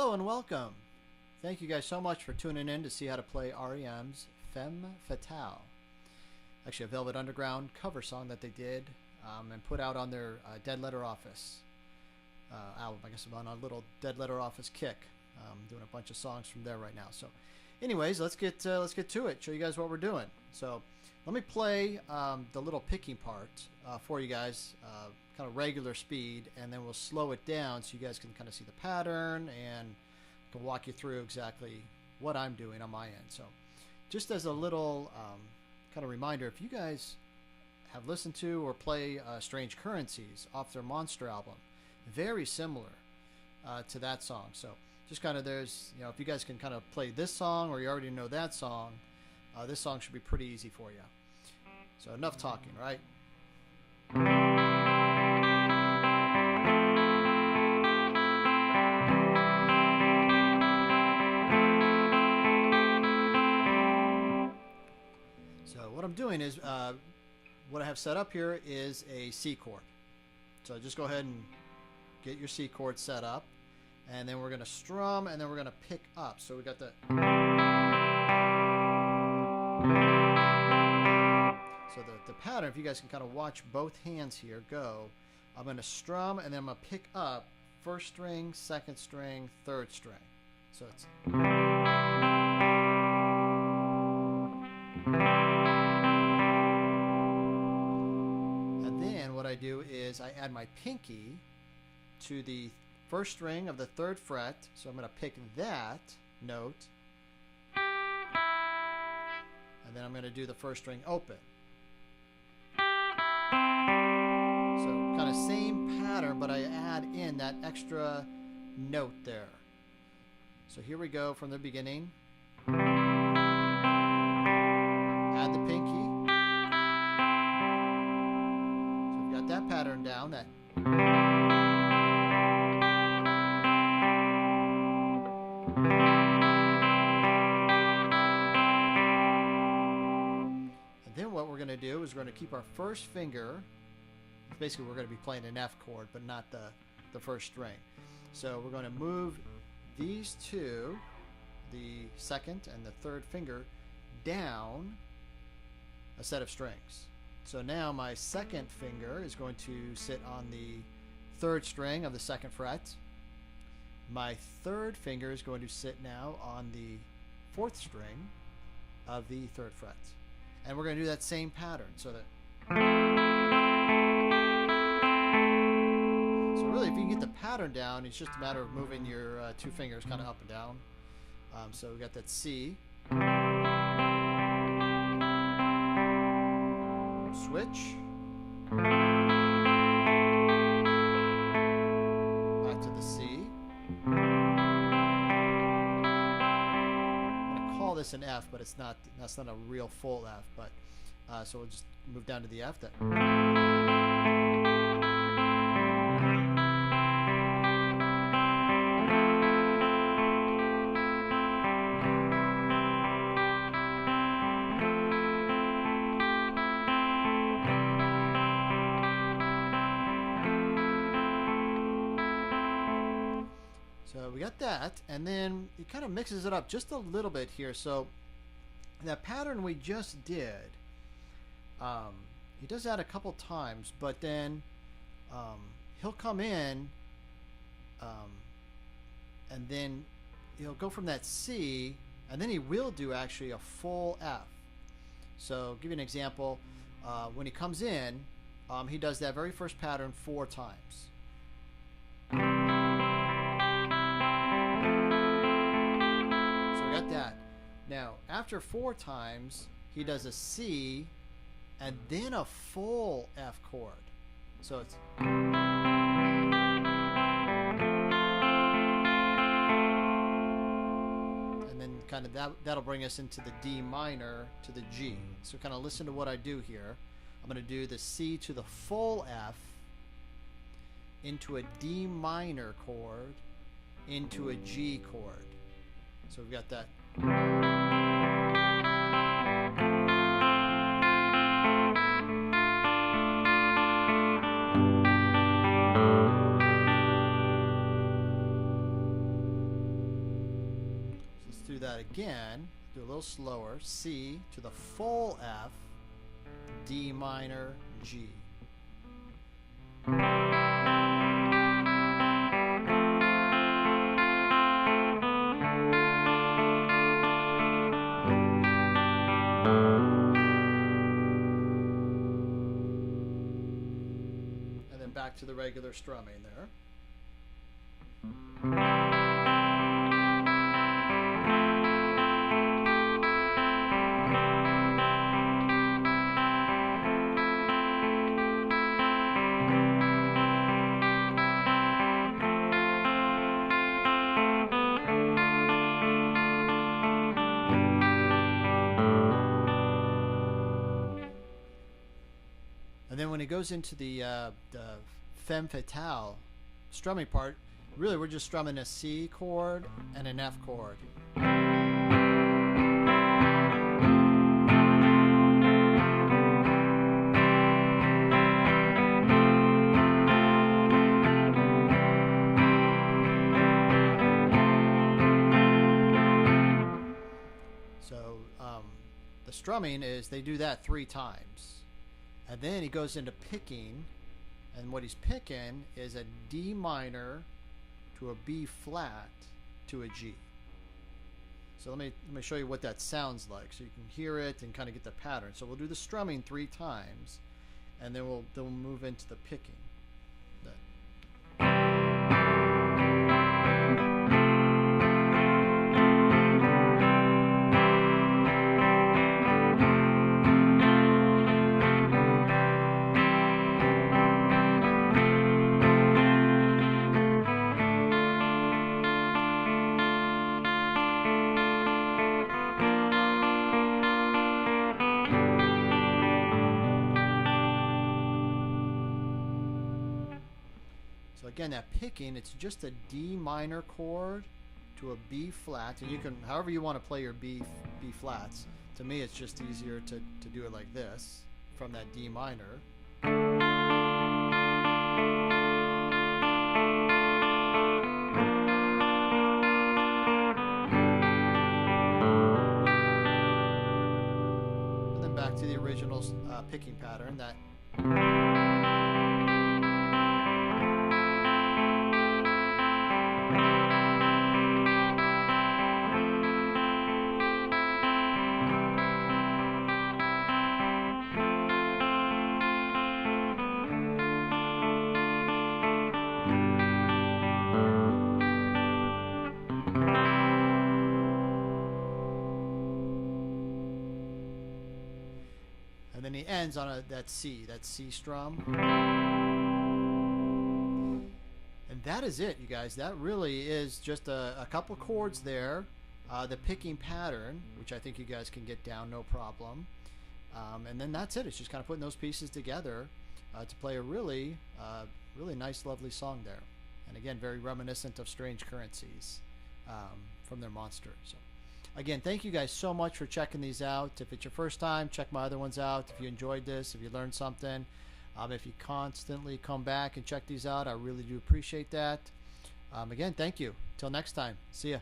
Hello and welcome. Thank you guys so much for tuning in to see how to play R.E.M's Femme Fatale. Actually a Velvet Underground cover song that they did and put out on their Dead Letter Office album. I guess I'm on a little Dead Letter Office kick. Doing a bunch of songs from there right now. So anyways, let's get to it. Show you guys what we're doing. So let me play the little picking part for you guys, kind of regular speed, and then we'll slow it down so you guys can kind of see the pattern and I can walk you through exactly what I'm doing on my end. So just as a little kind of reminder, if you guys have listened to or play Strange Currencies off their Monster album, very similar to that song. So just kind of there's, you know, if you guys can kind of play this song or you already know that song, this song should be pretty easy for you. So enough talking, right? So what I'm doing is, what I have set up here is a C chord. So just go ahead and get your C chord set up, and then we're going to strum, and then we're going to pick up. So we got the... So the pattern, if you guys can kind of watch both hands here go, I'm going to strum, and then I'm going to pick up first string, second string, third string. So it's... And then what I do is I add my pinky to the first string of the third fret. So I'm going to pick that note, and then I'm going to do the first string open. So kind of same pattern, but I add in that extra note there. So here we go from the beginning. Add the pinky. So we've got that pattern down. That. And then what we're going to do is we're going to keep our first finger. Basically, we're going to be playing an F chord, but not the first string. So we're going to move these two, the second and the third finger, down a set of strings. So now my second finger is going to sit on the third string of the second fret. My third finger is going to sit now on the fourth string of the third fret. And we're going to do that same pattern. So that... So really, if you can get the pattern down, it's just a matter of moving your two fingers kind of up and down. So we got that C. Switch. Back to the C. I'm going to call this an F, but it's not. That's not a real full F. But so we'll just move down to the F. That. So we got that, and then it kind of mixes it up just a little bit here. So that pattern we just did, he does that a couple times, but then he'll come in and then he'll go from that C, and then he will do actually a full F. So I'll give you an example. When he comes in, he does that very first pattern 4 times. That. Now, after 4 times, he does a C and then a full F chord. So it's... And then kind of that'll bring us into the D minor to the G. So kind of listen to what I do here. I'm going to do the C to the full F, into a D minor chord, into a G chord. So we've got that. through that again. Do a little slower. C to the full F, D minor, G. And then back to the regular strumming there. And then when it goes into the Femme Fatale strumming part, really we're just strumming a C chord and an F chord. So the strumming is they do that 3 times. And then he goes into picking, and what he's picking is a D minor to a B flat to a G. So let me show you what that sounds like so you can hear it and kind of get the pattern. So we'll do the strumming 3 times, and then we'll move into the picking. So again, that picking, it's just a D minor chord to a B flat, and you can, however you want to play your B flats. To me, it's just easier to do it like this, from that D minor. And then back to the original picking pattern, that. And then he ends on that C strum. And that is it, you guys. That really is just a couple chords there. The picking pattern, which I think you guys can get down no problem. And then that's it. It's just kind of putting those pieces together to play a really nice, lovely song there. And again, very reminiscent of Strange Currencies from their Monster. So. Again, thank you guys so much for checking these out. If it's your first time, check my other ones out. If you enjoyed this, if you learned something, if you constantly come back and check these out, I really do appreciate that. Again, thank you. Till next time. See ya.